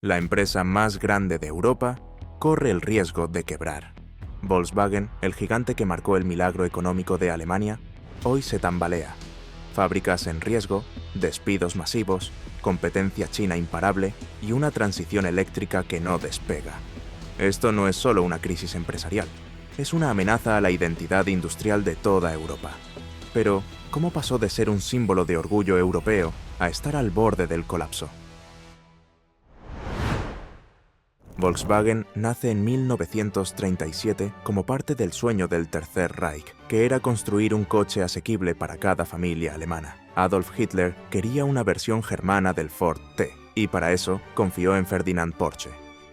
la empresa más grande de Europa, corre el riesgo de quebrar. Volkswagen, el gigante que marcó el milagro económico de Alemania, hoy se tambalea. Fábricas en riesgo, despidos masivos, competencia china imparable y una transición eléctrica que no despega. Esto no es solo una crisis empresarial, es una amenaza a la identidad industrial de toda Europa. Pero, ¿cómo pasó de ser un símbolo de orgullo europeo a estar al borde del colapso? Volkswagen nace en 1937 como parte del sueño del Tercer Reich, que era construir un coche asequible para cada familia alemana. Adolf Hitler quería una versión germana del Ford T, y para eso confió en Ferdinand Porsche.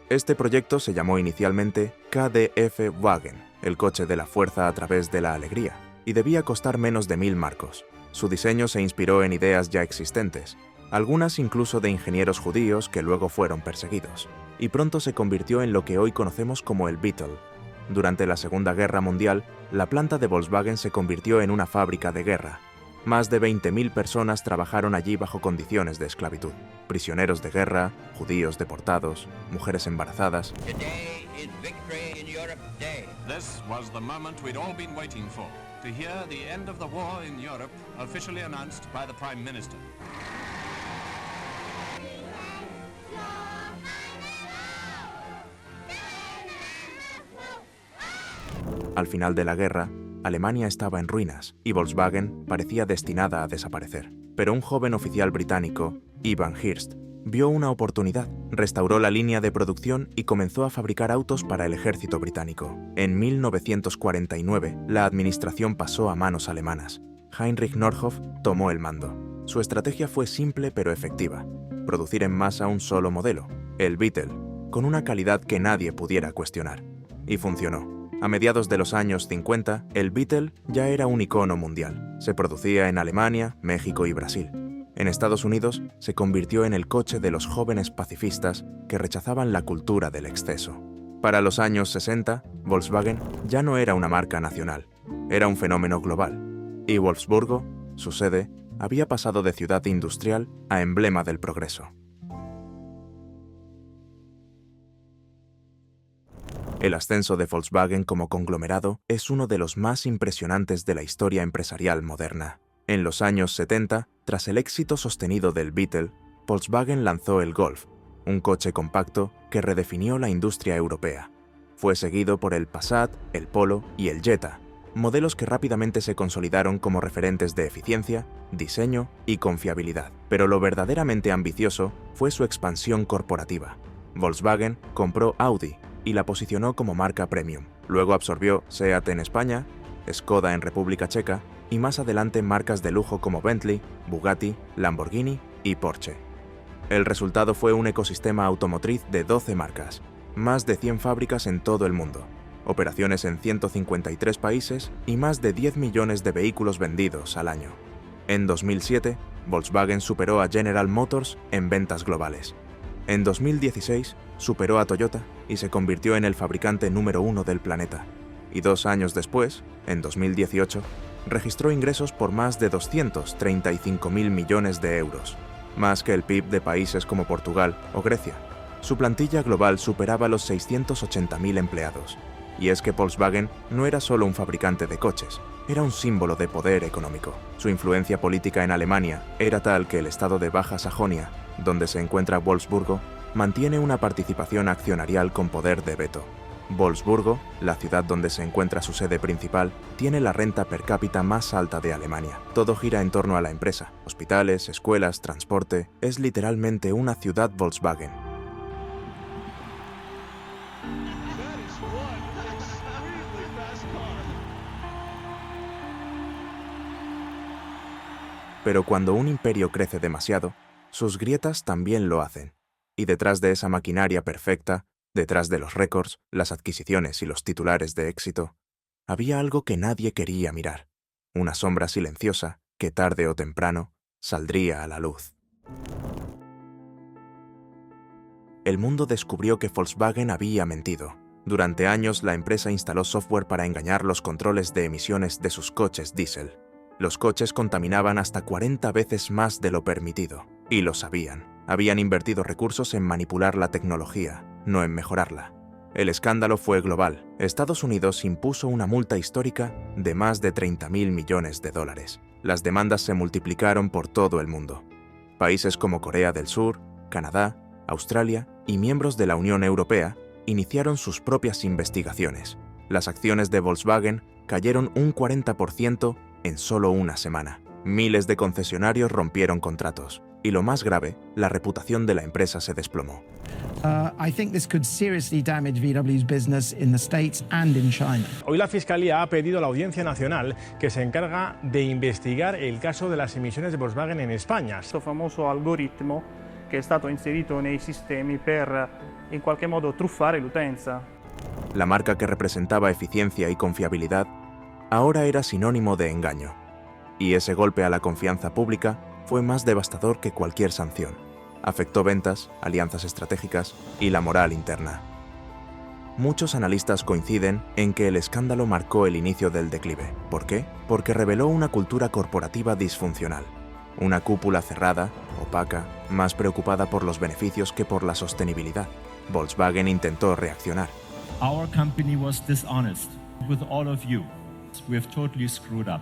Este proyecto se llamó inicialmente KDF Wagen, el coche de la fuerza a través de la alegría, y debía costar menos de 1000 marcos. Su diseño se inspiró en ideas ya existentes, algunas incluso de ingenieros judíos que luego fueron perseguidos, y pronto se convirtió en lo que hoy conocemos como el Beetle. Durante la Segunda Guerra Mundial, la planta de Volkswagen se convirtió en una fábrica de guerra. Más de 20.000 personas trabajaron allí bajo condiciones de esclavitud. Prisioneros de guerra, judíos deportados, mujeres embarazadas. Today is Victory in Europe Day. This was the moment we'd all been waiting for, to hear the end of the war in Europe officially announced by the Prime Minister. Al final de la guerra, Alemania estaba en ruinas y Volkswagen parecía destinada a desaparecer. Pero un joven oficial británico, Ivan Hirst, vio una oportunidad, restauró la línea de producción y comenzó a fabricar autos para el ejército británico. En 1949, la administración pasó a manos alemanas. Heinrich Nordhoff tomó el mando. Su estrategia fue simple pero efectiva: producir en masa un solo modelo, el Beetle, con una calidad que nadie pudiera cuestionar. Y funcionó. A mediados de los años 50, el Beetle ya era un icono mundial. Se producía en Alemania, México y Brasil. En Estados Unidos, se convirtió en el coche de los jóvenes pacifistas que rechazaban la cultura del exceso. Para los años 60, Volkswagen ya no era una marca nacional, era un fenómeno global. Y Wolfsburgo, su sede, había pasado de ciudad industrial a emblema del progreso. El ascenso de Volkswagen como conglomerado es uno de los más impresionantes de la historia empresarial moderna. En los años 70, tras el éxito sostenido del Beetle, Volkswagen lanzó el Golf, un coche compacto que redefinió la industria europea. Fue seguido por el Passat, el Polo y el Jetta, modelos que rápidamente se consolidaron como referentes de eficiencia, diseño y confiabilidad. Pero lo verdaderamente ambicioso fue su expansión corporativa. Volkswagen compró Audi y la posicionó como marca premium. Luego absorbió SEAT en España, Skoda en República Checa y más adelante marcas de lujo como Bentley, Bugatti, Lamborghini y Porsche. El resultado fue un ecosistema automotriz de 12 marcas, más de 100 fábricas en todo el mundo, operaciones en 153 países y más de 10 millones de vehículos vendidos al año. En 2007, Volkswagen superó a General Motors en ventas globales. En 2016, superó a Toyota y se convirtió en el fabricante número 1 del planeta. Y 2 años después, en 2018, registró ingresos por más de 235.000 millones de euros, más que el PIB de países como Portugal o Grecia. Su plantilla global superaba los 680.000 empleados. Y es que Volkswagen no era solo un fabricante de coches, era un símbolo de poder económico. Su influencia política en Alemania era tal que el estado de Baja Sajonia, donde se encuentra Wolfsburgo, mantiene una participación accionarial con poder de veto. Wolfsburgo, la ciudad donde se encuentra su sede principal, tiene la renta per cápita más alta de Alemania. Todo gira en torno a la empresa. Hospitales, escuelas, transporte. Es literalmente una ciudad Volkswagen. Pero cuando un imperio crece demasiado, sus grietas también lo hacen. Y detrás de esa maquinaria perfecta, detrás de los récords, las adquisiciones y los titulares de éxito, había algo que nadie quería mirar, una sombra silenciosa que tarde o temprano saldría a la luz. El mundo descubrió que Volkswagen había mentido. Durante años la empresa instaló software para engañar los controles de emisiones de sus coches diésel. Los coches contaminaban hasta 40 veces más de lo permitido, y lo sabían. Habían invertido recursos en manipular la tecnología, no en mejorarla. El escándalo fue global. Estados Unidos impuso una multa histórica de más de 30.000 millones de dólares. Las demandas se multiplicaron por todo el mundo. Países como Corea del Sur, Canadá, Australia y miembros de la Unión Europea iniciaron sus propias investigaciones. Las acciones de Volkswagen cayeron un 40% en solo una semana. Miles de concesionarios rompieron contratos. Y lo más grave, la reputación de la empresa se desplomó. I think this could seriously damage VW's business in the States and in China. Hoy la Fiscalía ha pedido a la Audiencia Nacional que se encarga de investigar el caso de las emisiones de Volkswagen en España. Questo famoso algoritmo che è stato inserito nei sistemi per in qualche modo truffare l'utenza. La marca que representaba eficiencia y confiabilidad ahora era sinónimo de engaño. Y ese golpe a la confianza pública fue más devastador que cualquier sanción. Afectó ventas, alianzas estratégicas y la moral interna. Muchos analistas coinciden en que el escándalo marcó el inicio del declive. ¿Por qué? Porque reveló una cultura corporativa disfuncional. Una cúpula cerrada, opaca, más preocupada por los beneficios que por la sostenibilidad. Volkswagen intentó reaccionar. Our company was dishonest with all of you. We have totally screwed up.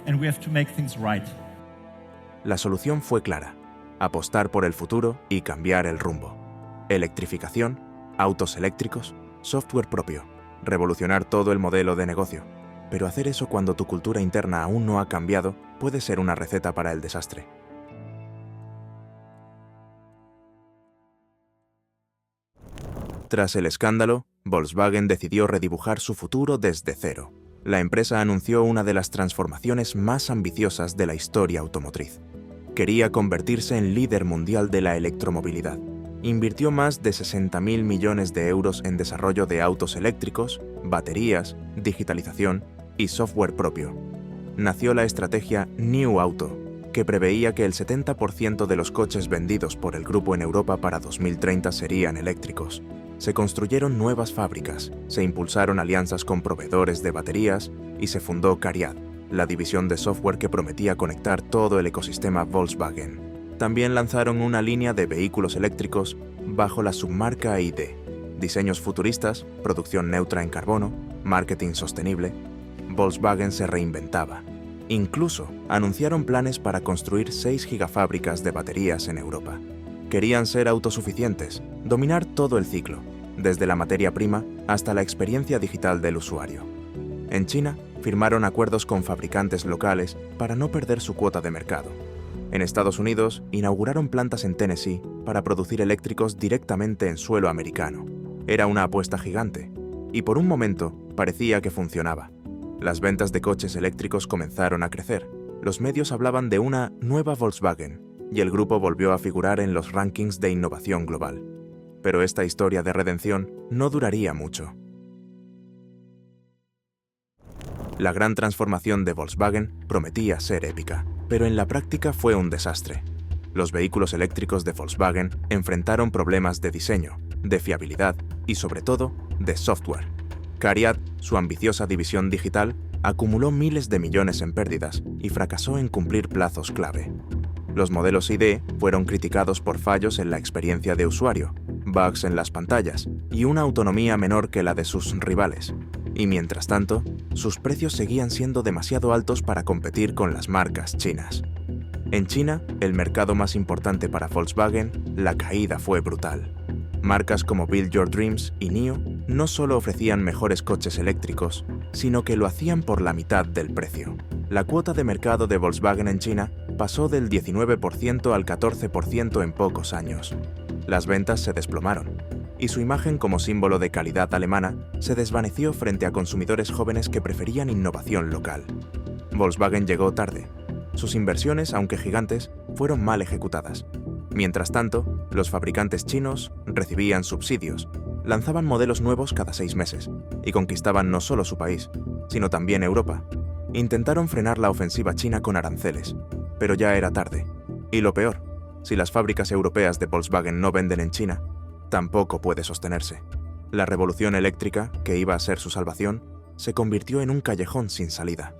And we have to make things right. La solución fue clara: apostar por el futuro y cambiar el rumbo. Electrificación, autos eléctricos, software propio, revolucionar todo el modelo de negocio. Pero hacer eso cuando tu cultura interna aún no ha cambiado puede ser una receta para el desastre. Tras el escándalo, Volkswagen decidió redibujar su futuro desde cero. La empresa anunció una de las transformaciones más ambiciosas de la historia automotriz. Quería convertirse en líder mundial de la electromovilidad. Invirtió más de 60.000 millones de euros en desarrollo de autos eléctricos, baterías, digitalización y software propio. Nació la estrategia New Auto, que preveía que el 70% de los coches vendidos por el grupo en Europa para 2030 serían eléctricos. Se construyeron nuevas fábricas, se impulsaron alianzas con proveedores de baterías y se fundó CARIAD, la división de software que prometía conectar todo el ecosistema Volkswagen. También lanzaron una línea de vehículos eléctricos bajo la submarca ID. Diseños futuristas, producción neutra en carbono, marketing sostenible. Volkswagen se reinventaba. Incluso anunciaron planes para construir 6 gigafábricas de baterías en Europa. Querían ser autosuficientes, dominar todo el ciclo, desde la materia prima hasta la experiencia digital del usuario. En China, firmaron acuerdos con fabricantes locales para no perder su cuota de mercado. En Estados Unidos, inauguraron plantas en Tennessee para producir eléctricos directamente en suelo americano. Era una apuesta gigante, y por un momento parecía que funcionaba. Las ventas de coches eléctricos comenzaron a crecer. Los medios hablaban de una nueva Volkswagen, y el grupo volvió a figurar en los rankings de innovación global. Pero esta historia de redención no duraría mucho. La gran transformación de Volkswagen prometía ser épica, pero en la práctica fue un desastre. Los vehículos eléctricos de Volkswagen enfrentaron problemas de diseño, de fiabilidad y, sobre todo, de software. CARIAD, su ambiciosa división digital, acumuló miles de millones en pérdidas y fracasó en cumplir plazos clave. Los modelos ID fueron criticados por fallos en la experiencia de usuario, bugs en las pantallas y una autonomía menor que la de sus rivales. Y mientras tanto, sus precios seguían siendo demasiado altos para competir con las marcas chinas. En China, el mercado más importante para Volkswagen, la caída fue brutal. Marcas como Build Your Dreams y NIO no solo ofrecían mejores coches eléctricos, sino que lo hacían por la mitad del precio. La cuota de mercado de Volkswagen en China pasó del 19% al 14% en pocos años. Las ventas se desplomaron, y su imagen como símbolo de calidad alemana se desvaneció frente a consumidores jóvenes que preferían innovación local. Volkswagen llegó tarde. Sus inversiones, aunque gigantes, fueron mal ejecutadas. Mientras tanto, los fabricantes chinos recibían subsidios, lanzaban modelos nuevos cada 6 meses y conquistaban no solo su país, sino también Europa. Intentaron frenar la ofensiva china con aranceles, pero ya era tarde. Y lo peor, si las fábricas europeas de Volkswagen no venden en China, tampoco puede sostenerse. La revolución eléctrica, que iba a ser su salvación, se convirtió en un callejón sin salida.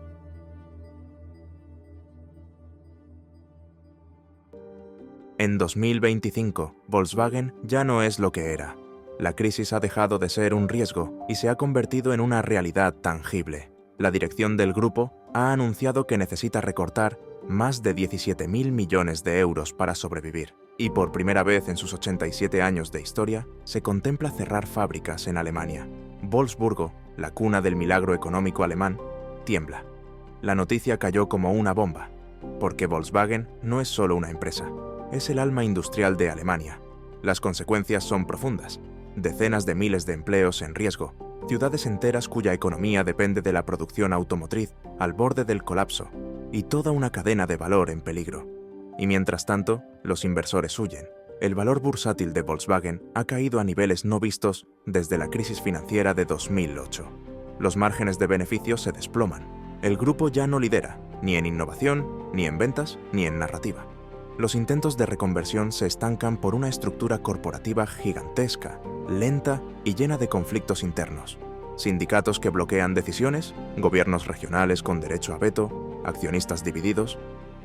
En 2025, Volkswagen ya no es lo que era. La crisis ha dejado de ser un riesgo y se ha convertido en una realidad tangible. La dirección del grupo ha anunciado que necesita recortar más de 17.000 millones de euros para sobrevivir. Y por primera vez en sus 87 años de historia, se contempla cerrar fábricas en Alemania. Wolfsburgo, la cuna del milagro económico alemán, tiembla. La noticia cayó como una bomba, porque Volkswagen no es solo una empresa, es el alma industrial de Alemania. Las consecuencias son profundas. Decenas de miles de empleos en riesgo, ciudades enteras cuya economía depende de la producción automotriz al borde del colapso, y toda una cadena de valor en peligro. Y mientras tanto, los inversores huyen. El valor bursátil de Volkswagen ha caído a niveles no vistos desde la crisis financiera de 2008. Los márgenes de beneficio se desploman. El grupo ya no lidera, ni en innovación, ni en ventas, ni en narrativa. Los intentos de reconversión se estancan por una estructura corporativa gigantesca, lenta y llena de conflictos internos. Sindicatos que bloquean decisiones, gobiernos regionales con derecho a veto, accionistas divididos.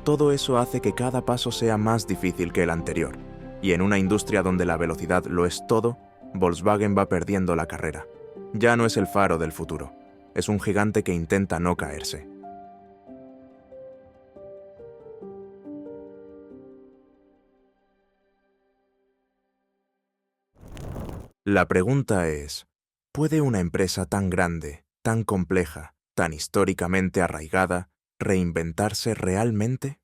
Todo eso hace que cada paso sea más difícil que el anterior. Y en una industria donde la velocidad lo es todo, Volkswagen va perdiendo la carrera. Ya no es el faro del futuro. Es un gigante que intenta no caerse. La pregunta es, ¿puede una empresa tan grande, tan compleja, tan históricamente arraigada, reinventarse realmente?